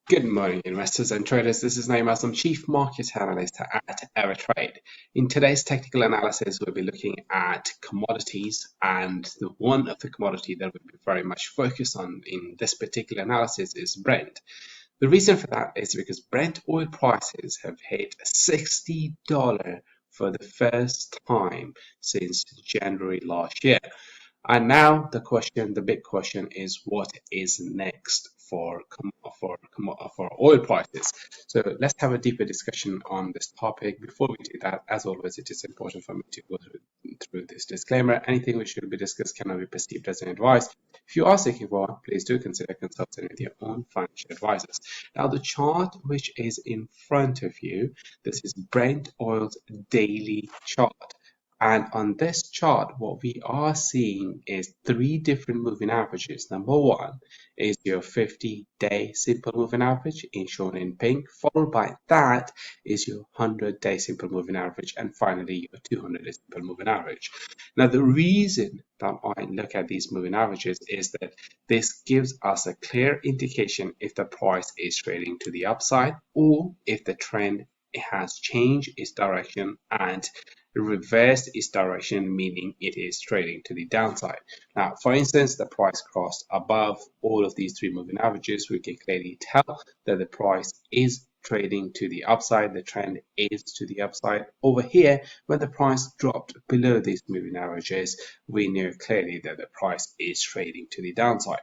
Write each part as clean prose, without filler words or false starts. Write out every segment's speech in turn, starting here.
Good morning, investors and traders. This is Naeem Aslam, Chief Market Analyst at Trade. In today's technical analysis, we'll be looking at commodities, and the one of the commodity that we'll be very much focused on in this particular analysis is Brent. The reason for that is because Brent oil prices have hit $60 for the first time since January last year. And now the big question is, what is next for oil prices? So let's have a deeper discussion on this topic. Before we do that, as always, it is important for me to go through this disclaimer. Anything which should be discussed cannot be perceived as an advice. If you are seeking for one, please do consider consulting with your own financial advisors. Now, the chart which is in front of you, this is Brent oil's daily chart. And on this chart, what we are seeing is three different moving averages. Number one is your 50-day simple moving average, shown in pink. Followed by that is your 100-day simple moving average, and finally your 200-day simple moving average. Now, the reason that I look at these moving averages is that this gives us a clear indication if the price is trading to the upside or if the trend has changed its direction and reversed its direction, meaning it is trading to the downside. Now, for instance, the price crossed above all of these three moving averages. We can clearly tell that the price is trading to the upside. The trend is to the upside. Over here, when the price dropped below these moving averages, we knew clearly that the price is trading to the downside.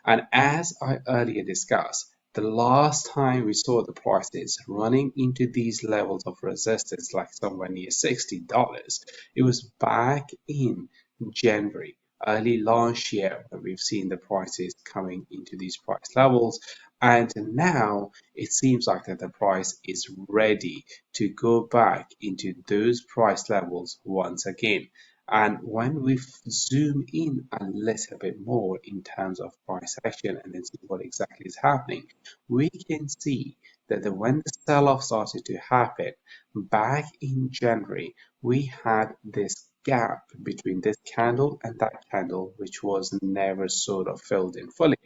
And as I earlier discussed, the last time we saw the prices running into these levels of resistance, like somewhere near $60, it was back in January, early last year, when we've seen the prices coming into these price levels. And now it seems like that the price is ready to go back into those price levels once again. And when we zoom in a little bit more in terms of price action and then see what exactly is happening, we can see that when the sell-off started to happen back in January, we had this gap between this candle and that candle, which was never sort of filled in fully.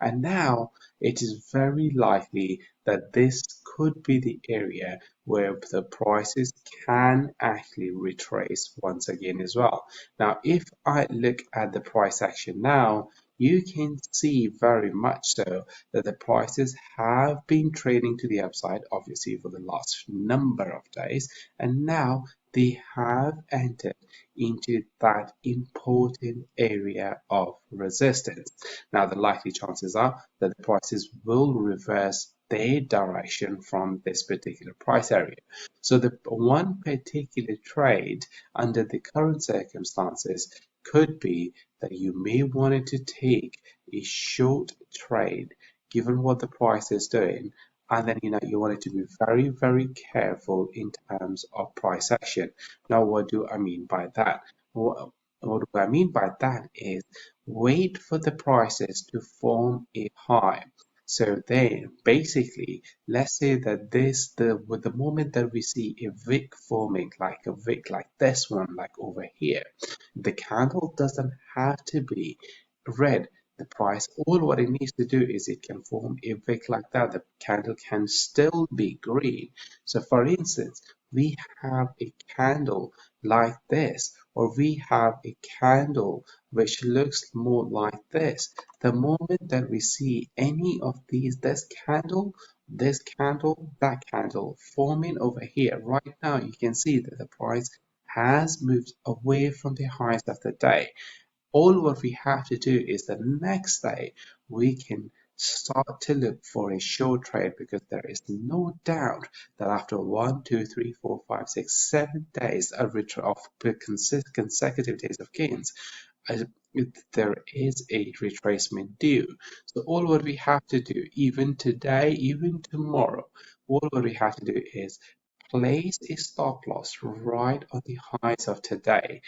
And now it is very likely that this could be the area where the prices can actually retrace once again as well. Now, if I look at the price action now, you can see very much so that the prices have been trading to the upside, obviously, for the last number of days, and now they have entered into that important area of resistance. Now, the likely chances are that the prices will reverse their direction from this particular price area. So the one particular trade under the current circumstances could be that you may want to take a short trade given what the price is doing, and then you want it to be very, very careful in terms of price action. Now, what do I mean by that? What do I mean by that is wait for the prices to form a high. So then basically, let's say that with the moment that we see a wick forming, like a wick like this one, like over here, the candle doesn't have to be red. The price, all what it needs to do is it can form a wick like that. The candle can still be green. So for instance, we have a candle like this, or we have a candle which looks more like this. The moment that we see any of these, this candle, that candle forming over here, right now you can see that the price has moved away from the highs of the day. All what we have to do is the next day we can start to look for a short trade, because there is no doubt that after 1, 2, 3, 4, 5, 6, 7 days of consecutive days of gains, uh, there is a retracement due. So all what we have to do, even today, even tomorrow, all what we have to do is place a stop loss right on the highs of today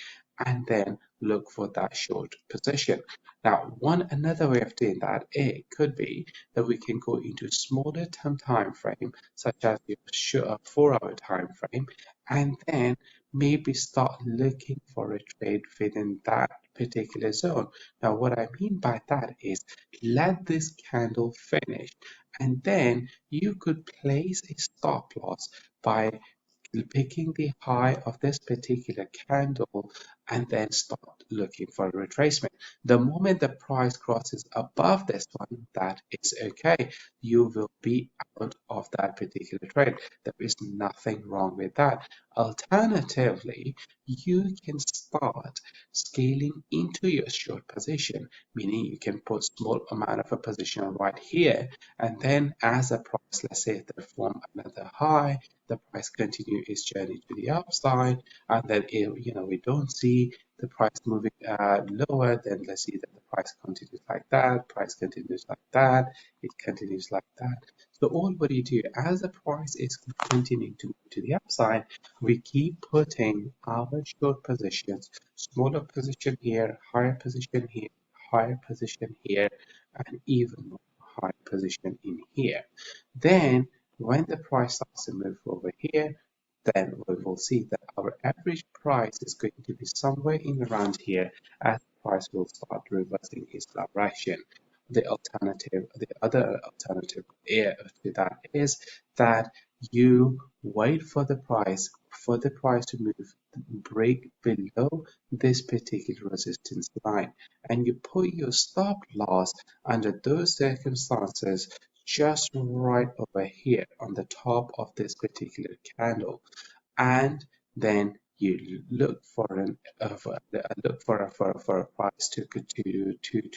and then look for that short position. Now, another way of doing that, it could be that we can go into smaller term time frame, such as your 4-hour time frame, and then maybe start looking for a trade within that particular zone. Now, what I mean by that is let this candle finish, and then you could place a stop loss by picking the high of this particular candle and then start looking for a retracement. The moment the price crosses above this one, that is okay. You will be out of that particular trade. There is nothing wrong with that. Alternatively, you can start scaling into your short position, meaning you can put small amount of a position right here, and then as the price, let's say, they form another high, the price continue its journey to the upside, and then we don't see the price moving lower, then let's see that the price continues like that, price continues like that, it continues like that. So all what you do as the price is continuing to move to the upside, we keep putting our short positions, smaller position here, higher position here, higher position here, and even more higher position in here. Then when the price starts to move over here, then we will see that our average price is going to be somewhere in around here as the price will start reversing its direction. The other alternative to that is that you wait for the price to move, break below this particular resistance line, and you put your stop loss under those circumstances just right over here on the top of this particular candle, and then you look for an look for a price to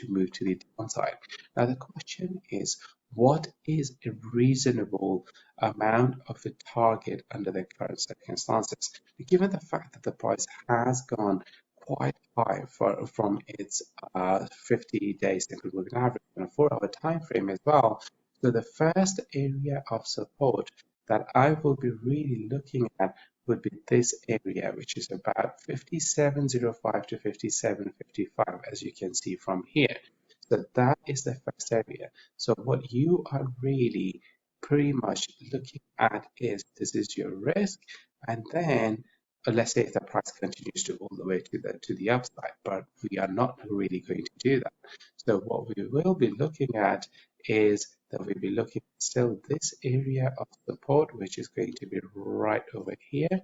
move to the downside. Now the question is, what is a reasonable amount of a target under the current circumstances? Given the fact that the price has gone quite high from its 50-day single moving average and a 4-hour time frame as well. So the first area of support that I will be really looking at would be this area, which is about 57.05 to 57.55, as you can see from here. So that is the first area. So what you are really pretty much looking at is this is your risk, and then let's say if the price continues to all the way to the upside, but we are not really going to do that. So what we will be looking at is that we'll be looking at still this area of support, which is going to be right over here,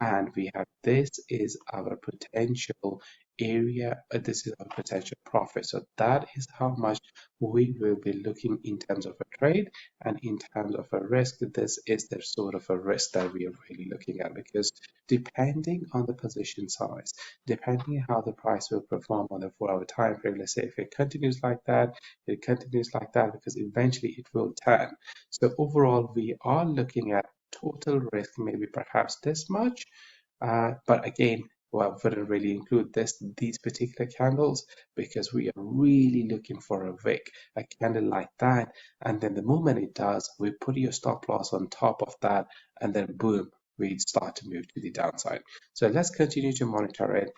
and we have this is our potential area, this is our potential profit. So that is how much we will be looking in terms of a trade, and in terms of a risk, this is the sort of a risk that we are really looking at, because depending on the position size, depending on how the price will perform on the 4-hour time frame, let's say if it continues like that, it continues like that, because eventually it will turn. So overall, we are looking at total risk maybe perhaps this much, but again, well, wouldn't really include these particular candles, because we are really looking for a wick, a candle like that, and then the moment it does, we put your stop loss on top of that, and then boom, we start to move to the downside. So let's continue to monitor it.